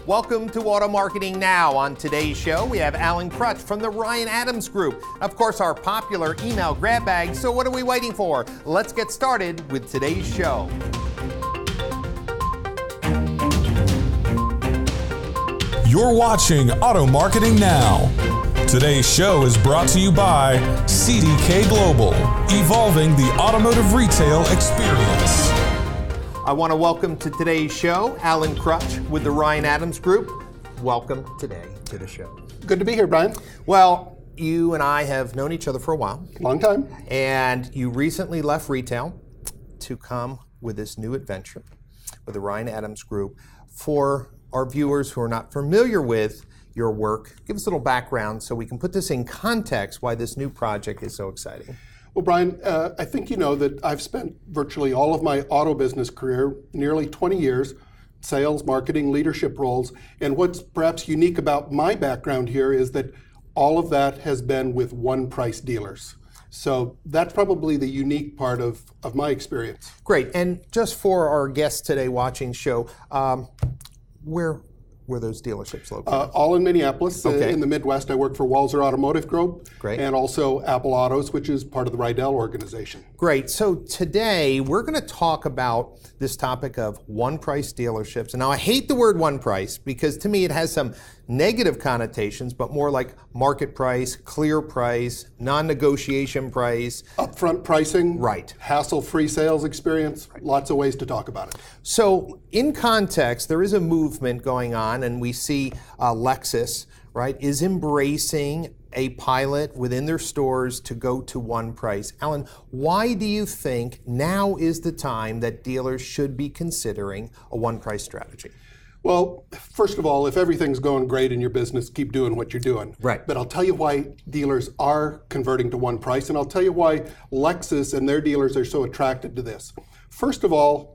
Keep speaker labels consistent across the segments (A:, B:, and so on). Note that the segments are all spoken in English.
A: Welcome to Auto Marketing Now. On today's show, we have Alan Krutsch from the Ryan Adams Group. Of course, our popular email grab bag. So what are we waiting for? Let's get started with today's show.
B: You're watching Auto Marketing Now. Today's show is brought to you by CDK Global, evolving the automotive retail experience.
A: I want to welcome to today's show Alan Krutsch with the Ryan Adams Group. Welcome today to the show.
C: Good to be here, Brian.
A: Well, you and I have known each other for a while.
C: Long time.
A: And you recently left retail to come with this new adventure with the Ryan Adams Group. For our viewers who are not familiar with your work, give us a little background so we can put this in context why this new project is so exciting.
C: Well, Brian, I think you know that I've spent virtually all of my auto business career, nearly 20 years, sales, marketing, leadership roles. And what's perhaps unique about my background here is that all of that has been with one price dealers. So that's probably the unique part of my experience.
A: Great. And just for our guests today watching the show, where were those dealerships located?
C: All in Minneapolis.
A: Okay.
C: In the Midwest, I work for Walzer Automotive Group.
A: Great.
C: And also Apple Autos, which is part of the Rydell organization.
A: Great. So today we're going to talk about this topic of one price dealerships. And now I hate the word one price because to me it has some negative connotations, but more like market price, clear price, non-negotiation price.
C: Upfront pricing.
A: Right.
C: Hassle-free sales experience. Right. Lots of ways to talk about it.
A: So in context, there is a movement going on, and we see Lexus, right, is embracing a pilot within their stores to go to one price. Alan, why do you think now is the time that dealers should be considering a one price strategy?
C: Well, first of all, if everything's going great in your business, keep doing what you're doing.
A: Right.
C: But I'll tell you why dealers are converting to one price, and I'll tell you why Lexus and their dealers are so attracted to this. First of all,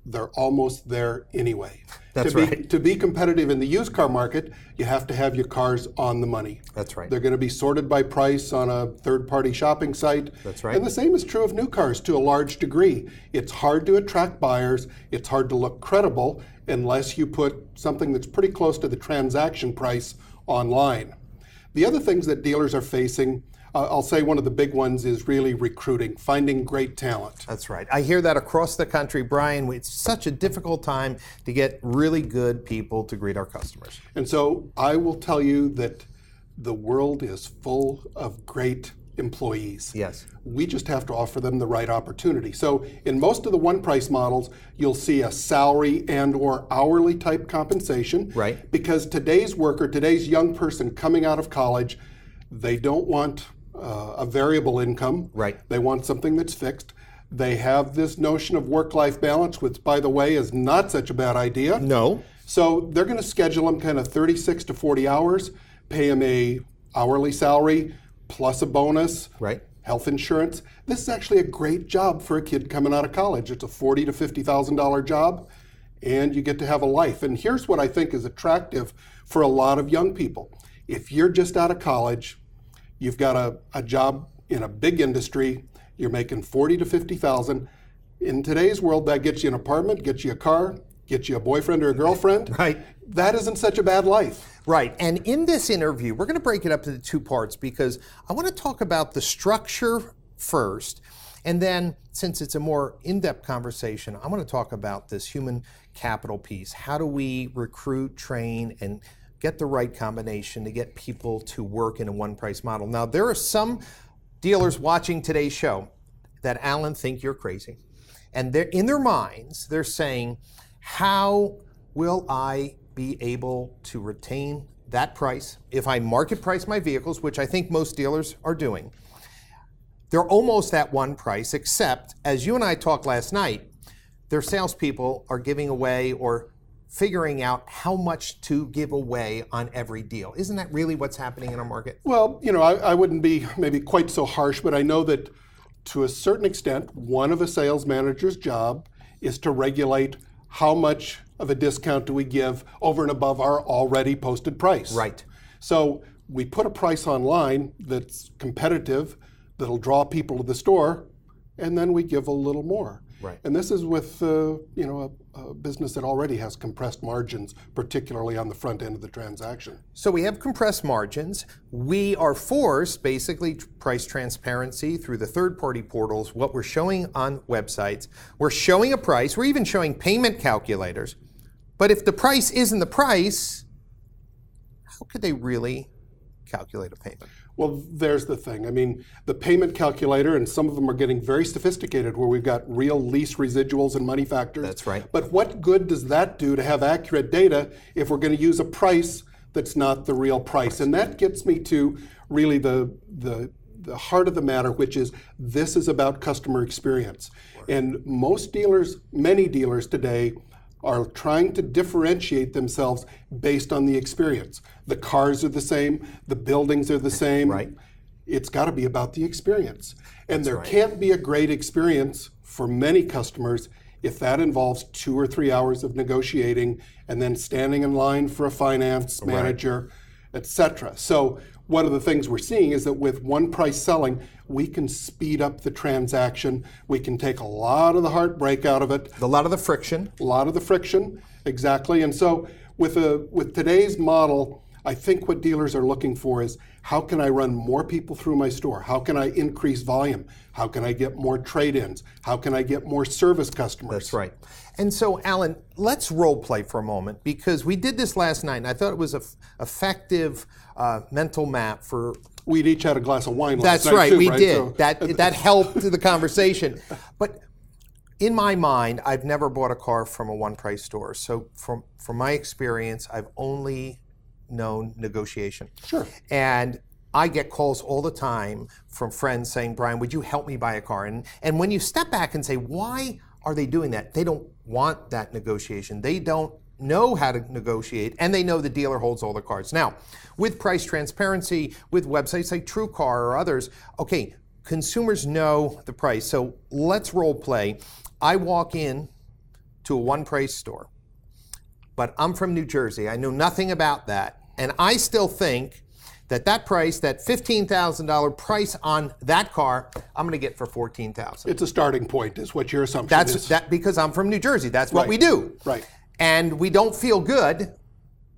C: they're almost there anyway.
A: That's right.
C: To be competitive in the used car market, you have to have your cars on the money.
A: That's right.
C: They're going to be sorted by price on a third-party shopping site.
A: That's right.
C: And the same is true of new cars to a large degree. It's hard to attract buyers. It's hard to look credible unless you put something that's pretty close to the transaction price online. The other things that dealers are facing, I'll say one of the big ones is really recruiting, finding great talent.
A: That's right. I hear that across the country, Brian. It's such a difficult time to get really good people to greet our customers.
C: And so I will tell you that the world is full of great employees.
A: Yes.
C: We just have to offer them the right opportunity. So in most of the one price models, you'll see a salary and or hourly type compensation.
A: Right.
C: Because today's worker, today's young person coming out of college, they don't want a variable income.
A: Right.
C: They want something that's fixed. They have this notion of work-life balance, which, by the way, is not such a bad idea.
A: No.
C: So they're going to schedule them kind of 36 to 40 hours, pay them a hourly salary plus a bonus,
A: Right.
C: health insurance. This is actually a great job for a kid coming out of college. It's a $40,000 to $50,000 job, and you get to have a life. And here's what I think is attractive for a lot of young people. If you're just out of college, you've got a job in a big industry, you're making $40,000 to $50,000. In today's world, that gets you an apartment, gets you a car, gets you a boyfriend or a girlfriend.
A: Right.
C: That isn't such a bad life.
A: Right. And in this interview, we're going to break it up into two parts because I want to talk about the structure first. And then, since it's a more in-depth conversation, I want to talk about this human capital piece. How do we recruit, train, and get the right combination to get people to work in a one-price model? Now, there are some dealers watching today's show that, Alan, think you're crazy. And they're, in their minds, they're saying, how will I be able to retain that price if I market price my vehicles, which I think most dealers are doing? They're almost at one price, except, as you and I talked last night, their salespeople are giving away or figuring out how much to give away on every deal. Isn't that really what's happening in our market?
C: Well, you know, I wouldn't be maybe quite so harsh, but I know that to a certain extent, one of a sales manager's job is to regulate how much of a discount do we give over and above our already posted price.
A: Right.
C: So we put a price online that's competitive, that'll draw people to the store, and then we give a little more.
A: Right.
C: And this is with a business that already has compressed margins, particularly on the front end of the transaction.
A: So we have compressed margins. We are forced, basically, price transparency through the third-party portals, what we're showing on websites. We're showing a price. We're even showing payment calculators. But if the price isn't the price, how could they really calculate a payment?
C: Well, there's the thing. I mean, the payment calculator, and some of them are getting very sophisticated where we've got real lease residuals and money factors.
A: That's right.
C: But what good does that do to have accurate data if we're going to use a price that's not the real price? And that gets me to really the heart of the matter, which is this is about customer experience. Right. And most dealers, many dealers today, are trying to differentiate themselves based on the experience. The cars are the same, the buildings are the same.
A: Right.
C: It's got to be about the experience. And there can't be a great experience for many customers if that involves 2 or 3 hours of negotiating and then standing in line for a finance manager, et cetera. So one of the things we're seeing is that with one price selling, we can speed up the transaction. We can take a lot of the heartbreak out of it.
A: A lot of the friction.
C: A lot of the friction, exactly. And so with today's model, I think what dealers are looking for is how can I run more people through my store? How can I increase volume? How can I get more trade-ins? How can I get more service customers?
A: That's right. And so, Alan, let's role play for a moment, because we did this last night, and I thought it was an effective mental map for...
C: We'd each had a glass of wine last
A: night. That's right, we did. So. That helped the conversation. But in my mind, I've never bought a car from a one-price store. So from my experience, I've only known negotiation.
C: Sure.
A: And I get calls all the time from friends saying, Brian, would you help me buy a car? And when you step back and say, why are they doing that? They don't want that negotiation. They don't know how to negotiate, and they know the dealer holds all the cards. Now, with price transparency, with websites like TrueCar or others, okay, consumers know the price. So let's role play. I walk in to a one-price store, but I'm from New Jersey. I know nothing about that. And I still think that price, that $15,000 price on that car, I'm going to get for $14,000.
C: It's a starting point, is what your assumption is.
A: That's because I'm from New Jersey. That's what we do.
C: Right.
A: And we don't feel good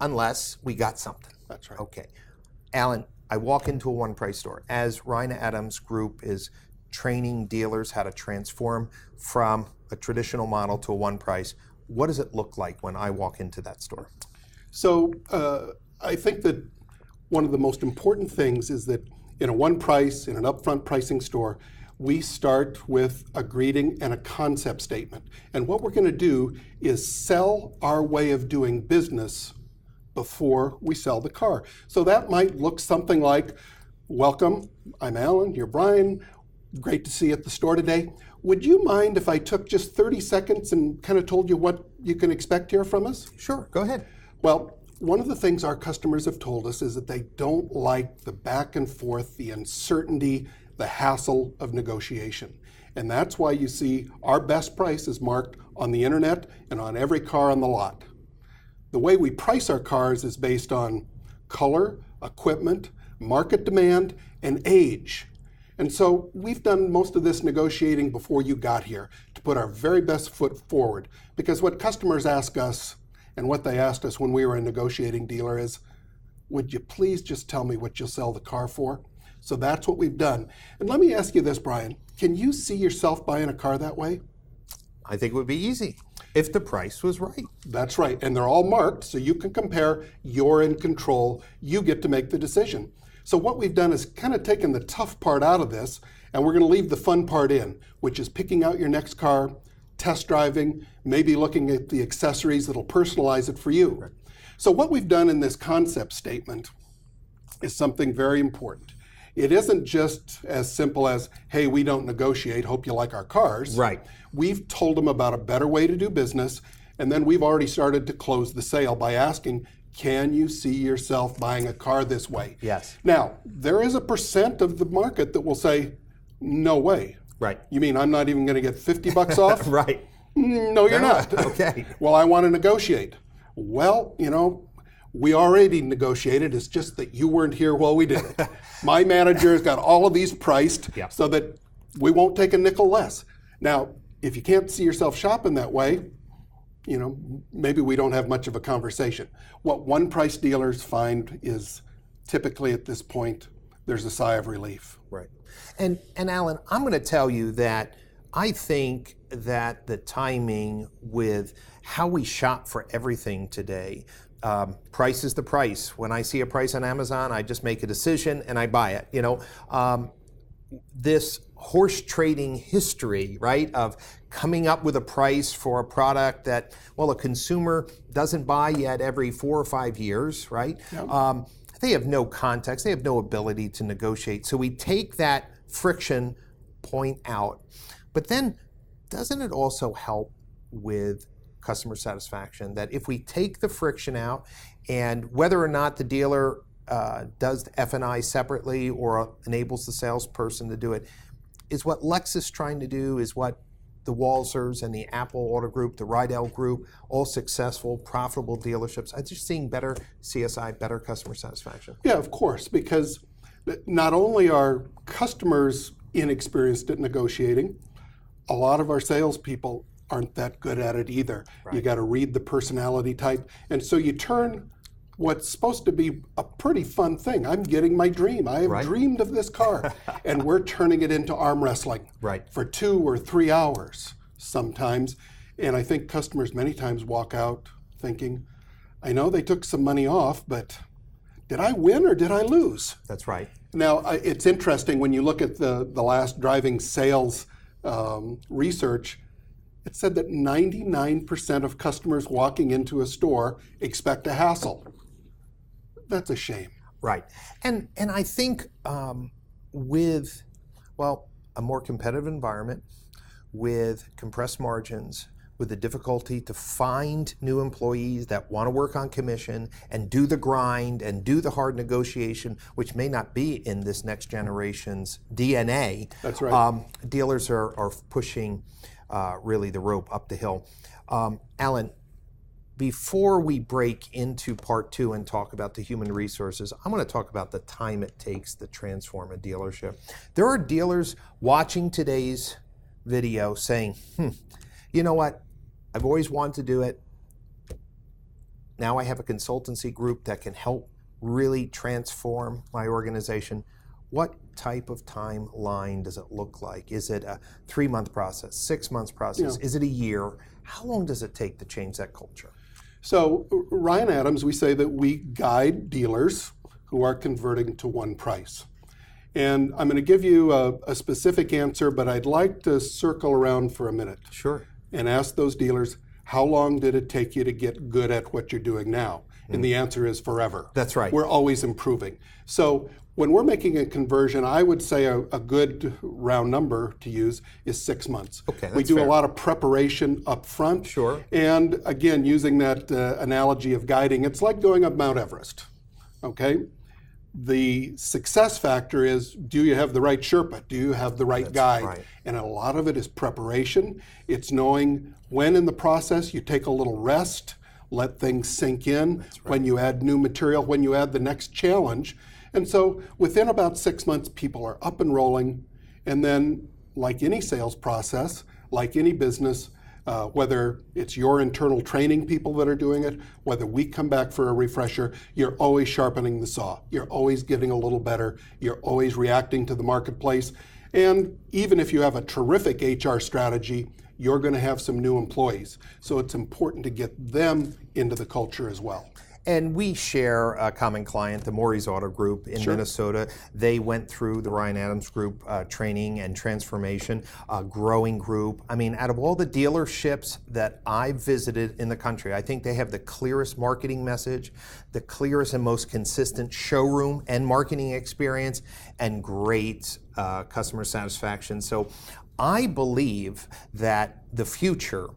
A: unless we got something.
C: That's right.
A: Okay. Alan, I walk into a one-price store. As Ryan Adams' group is training dealers how to transform from a traditional model to a one-price, what does it look like when I walk into that store?
C: So I think that one of the most important things is that in a one-price, in an upfront pricing store, we start with a greeting and a concept statement. And what we're going to do is sell our way of doing business before we sell the car. So that might look something like, welcome, I'm Alan, you're Brian, great to see you at the store today. Would you mind if I took just 30 seconds and kind of told you what you can expect here from us?
A: Sure, go ahead.
C: Well, one of the things our customers have told us is that they don't like the back and forth, the uncertainty, the hassle of negotiation. And that's why you see our best price is marked on the internet and on every car on the lot. The way we price our cars is based on color, equipment, market demand, and age. And so we've done most of this negotiating before you got here to put our very best foot forward. Because what customers ask us, and what they asked us when we were a negotiating dealer is, would you please just tell me what you'll sell the car for? So that's what we've done. And let me ask you this, Brian. Can you see yourself buying a car that way?
A: I think it would be easy if the price was right.
C: That's right. And they're all marked, so you can compare. You're in control. You get to make the decision. So what we've done is kind of taken the tough part out of this, and we're going to leave the fun part in, which is picking out your next car, test driving, maybe looking at the accessories that'll personalize it for you. Right. So what we've done in this concept statement is something very important. It isn't just as simple as, hey, we don't negotiate, hope you like our cars.
A: Right.
C: We've told them about a better way to do business, and then we've already started to close the sale by asking, can you see yourself buying a car this way?
A: Yes.
C: Now, there is a percent of the market that will say, no way.
A: Right.
C: You mean I'm not even going to get $50 off?
A: Right.
C: No, you're not.
A: Okay.
C: Well, I want to negotiate. Well, we already negotiated. It's just that you weren't here while we did it. My manager has got all of these priced so that we won't take a nickel less. Now, if you can't see yourself shopping that way, maybe we don't have much of a conversation. What one price dealers find is typically at this point, there's a sigh of relief.
A: Right. And Alan, I'm going to tell you that I think that the timing with how we shop for everything today, price is the price. When I see a price on Amazon, I just make a decision and I buy it. This horse trading history, right, of coming up with a price for a product that, a consumer doesn't buy yet every 4 or 5 years, right? Yep. They have no context, they have no ability to negotiate. So we take that friction point out. But then, doesn't it also help with customer satisfaction that if we take the friction out, and whether or not the dealer does the F&I separately or enables the salesperson to do it, is what Lexus trying to do, is what the Walzers and the Apple Auto Group, the Rydell Group, all successful, profitable dealerships. I'm just seeing better CSI, better customer satisfaction.
C: Yeah, of course, because not only are customers inexperienced at negotiating, a lot of our salespeople aren't that good at it either. Right. You got to read the personality type. And so you turn what's supposed to be a pretty fun thing. I'm getting my dream. I have dreamed of this car. And we're turning it into arm wrestling for 2 or 3 hours sometimes. And I think customers many times walk out thinking, I know they took some money off, but did I win or did I lose?
A: That's right.
C: Now, it's interesting when you look at the last driving sales research, it said that 99% of customers walking into a store expect a hassle. That's a shame.
A: Right. And I think with, a more competitive environment, with compressed margins, with the difficulty to find new employees that want to work on commission and do the grind and do the hard negotiation, which may not be in this next generation's DNA.
C: That's right.
A: Dealers are pushing really the rope up the hill. Alan, before we break into part 2 and talk about the human resources, I want to talk about the time it takes to transform a dealership. There are dealers watching today's video saying, you know what, I've always wanted to do it. Now I have a consultancy group that can help really transform my organization. What type of timeline does it look like? Is it a 3-month process, 6 months process? Is it a year? How long does it take to change that culture?
C: So Ryan Adams, we say that we guide dealers who are converting to one price. And I'm going to give you a specific answer, but I'd like to circle around for a minute.
A: Sure.
C: And ask those dealers, how long did it take you to get good at what you're doing now? And the answer is forever.
A: That's right.
C: We're always improving. So when we're making a conversion, I would say a good round number to use is 6 months.
A: Okay, that's
C: we do
A: fair.
C: a lot of preparation up front.
A: Sure.
C: And again, using that analogy of guiding, it's like going up Mount Everest, okay? The success factor is, do you have the right Sherpa? Do you have the right guide?
A: Right.
C: And a lot of it is preparation. It's knowing when in the process you take a little rest, let things sink in, when you add new material, when you add the next challenge. And so within about 6 months, people are up and rolling. And then, like any sales process, like any business, whether it's your internal training people that are doing it, whether we come back for a refresher, you're always sharpening the saw. You're always getting a little better. You're always reacting to the marketplace. And even if you have a terrific HR strategy, you're going to have some new employees. So it's important to get them into the culture as well.
A: And we share a common client, the Maury's Auto Group in Minnesota. They went through the Ryan Adams Group training and transformation, growing group. I mean, out of all the dealerships that I've visited in the country, I think they have the clearest marketing message, the clearest and most consistent showroom and marketing experience, and great customer satisfaction. So I believe that the future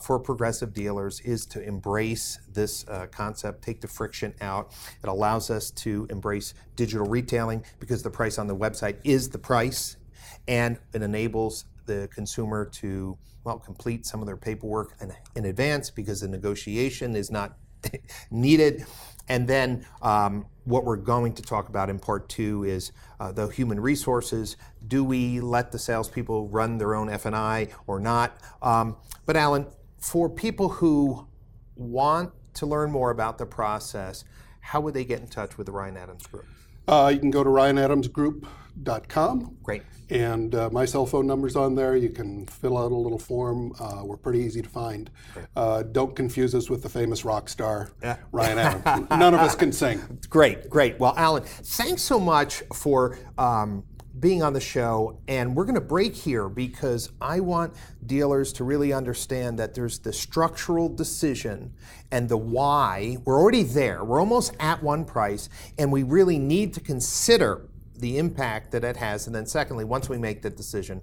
A: for progressive dealers is to embrace this concept, take the friction out. It allows us to embrace digital retailing because the price on the website is the price, and it enables the consumer to complete some of their paperwork in advance because the negotiation is not needed. And then what we're going to talk about in part 2 is the human resources. Do we let the salespeople run their own F&I or not? But Alan, for people who want to learn more about the process, how would they get in touch with the Ryan Adams Group?
C: You can go to ryanadamsgroup.com.
A: Great.
C: And my cell phone number's on there. You can fill out a little form. We're pretty easy to find. Don't confuse us with the famous rock star, Ryan Adams. None of us can sing.
A: Great, great. Well, Alan, thanks so much for being on the show. And we're going to break here because I want dealers to really understand that there's the structural decision and the why. We're already there. We're almost at one price. And we really need to consider the impact that it has. And then secondly, once we make the decision,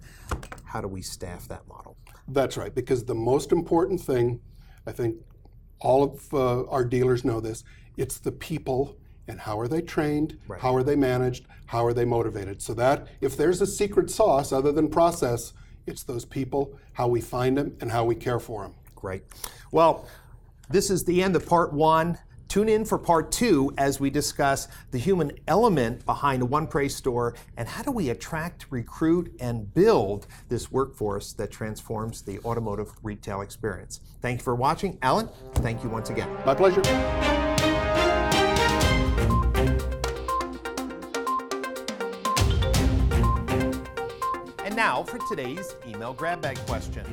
A: how do we staff that model?
C: That's right, because the most important thing, I think all of our dealers know this, it's the people and how are they trained, how are they managed, how are they motivated. So that if there's a secret sauce other than process, it's those people, how we find them, and how we care for them.
A: Great. Well, this is the end of part 1. Tune in for part 2 as we discuss the human element behind a one-price store and how do we attract, recruit, and build this workforce that transforms the automotive retail experience. Thank you for watching. Alan, thank you once again.
C: My pleasure.
A: And now for today's email grab bag question.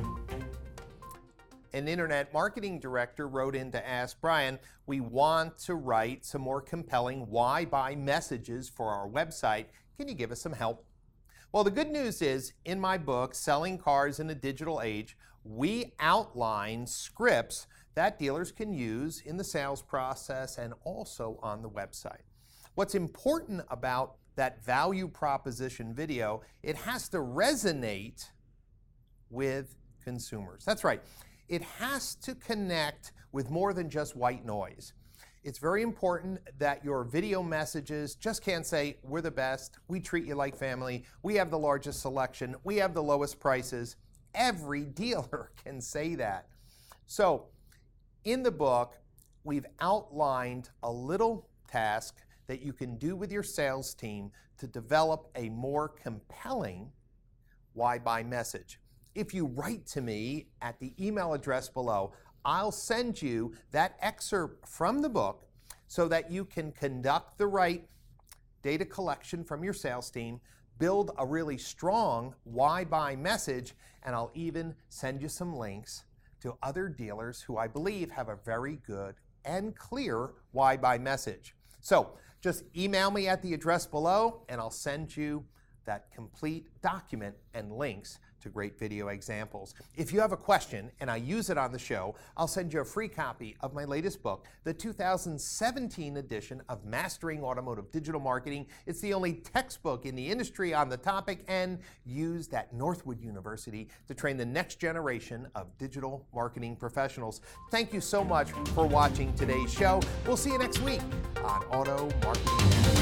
A: An internet marketing director wrote in to ask, Brian, we want to write some more compelling why buy messages for our website. Can you give us some help? Well, the good news is, in my book, Selling Cars in a Digital Age, we outline scripts that dealers can use in the sales process and also on the website. What's important about that value proposition video, it has to resonate with consumers. That's right. It has to connect with more than just white noise. It's very important that your video messages just can't say, we're the best, we treat you like family, we have the largest selection, we have the lowest prices. Every dealer can say that. So in the book, we've outlined a little task that you can do with your sales team to develop a more compelling why buy message. If you write to me at the email address below, I'll send you that excerpt from the book so that you can conduct the right data collection from your sales team, build a really strong why buy message, and I'll even send you some links to other dealers who I believe have a very good and clear why buy message. So just email me at the address below and I'll send you that complete document and links to great video examples. If you have a question and I use it on the show, I'll send you a free copy of my latest book, the 2017 edition of Mastering Automotive Digital Marketing. It's the only textbook in the industry on the topic and used at Northwood University to train the next generation of digital marketing professionals. Thank you so much for watching today's show. We'll see you next week on Auto Marketing Now.